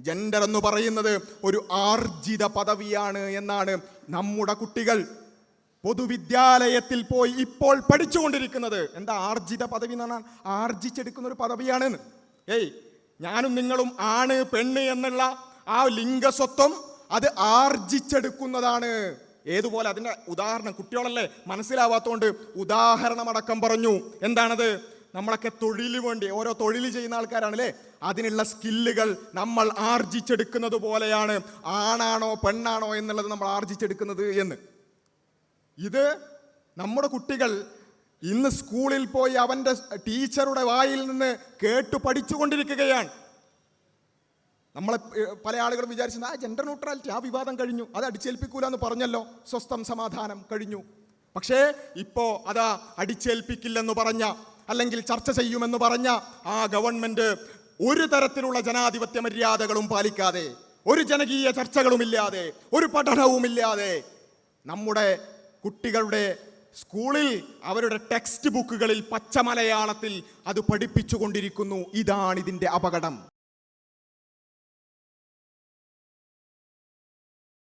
Gender എന്ന് പറയുന്നത് ഒരു ആർജിത പദവിയാണ് എന്നാണ് നമ്മുടെ കുട്ടികൾ പൊതുവിദ്യാലയത്തിൽ പോയി ഇപ്പോൾ പഠിച്ചുകൊണ്ടിരിക്കുന്നത്. എന്താ ആർജിത പദവി എന്ന് പറഞ്ഞാൽ? ആർജിച്ചെടുക്കുന്ന ഒരു പദവിയാണ്. ഞാനും നിങ്ങളും ആണ് പെണ്ണ് എന്നുള്ള ആ ലിംഗസ്വത്വം അത് ആർജിച്ചെടുക്കുന്നതാണ്. ഏതുപോലെ? അതിൻ്റെ ഉദാഹരണം കുട്ടികളല്ലേ മനസ്സിലാവാത്തതുകൊണ്ട് ഉദാഹരണമടക്കം പറഞ്ഞു. എന്താണത്? നമ്മളൊക്കെ തൊഴിലിന് വേണ്ടി ഓരോ തൊഴിൽ ചെയ്യുന്ന ആൾക്കാരാണല്ലേ, അതിനുള്ള സ്കില്ലുകൾ നമ്മൾ ആർജിച്ചെടുക്കുന്നത് പോലെയാണ് ആണാണോ പെണ്ണാണോ എന്നുള്ളത് നമ്മൾ ആർജിച്ചെടുക്കുന്നത് എന്ന്. ഇത് നമ്മുടെ കുട്ടികൾ ഇന്ന് സ്കൂളിൽ പോയി അവൻ്റെ ടീച്ചറുടെ വായിൽ നിന്ന് കേട്ടു പഠിച്ചുകൊണ്ടിരിക്കുകയാണ്. നമ്മളെ പല ആളുകളും വിചാരിച്ചത് ജെൻഡർ ന്യൂട്രാലിറ്റി, ആ വിവാദം കഴിഞ്ഞു, അത് അടിച്ചേൽപ്പിക്കൂല എന്ന് പറഞ്ഞല്ലോ, സ്വസ്ഥം സമാധാനം കഴിഞ്ഞു. പക്ഷേ ഇപ്പോൾ അതാ അടിച്ചേൽപ്പിക്കില്ലെന്ന് പറഞ്ഞ, അല്ലെങ്കിൽ ചർച്ച ചെയ്യുമെന്ന് പറഞ്ഞ ആ ഗവൺമെന്റ് ഒരു തരത്തിലുള്ള ജനാധിപത്യ മര്യാദകളും പാലിക്കാതെ, ഒരു ജനകീയ ചർച്ചകളുമില്ലാതെ, ഒരു പഠനവുമില്ലാതെ നമ്മുടെ കുട്ടികളുടെ സ്കൂളിൽ അവരുടെ ടെക്സ്റ്റ് ബുക്കുകളിൽ പച്ച മലയാളത്തിൽ അത് പഠിപ്പിച്ചുകൊണ്ടിരിക്കുന്നു. ഇതാണ് ഇതിൻ്റെ അപകടം.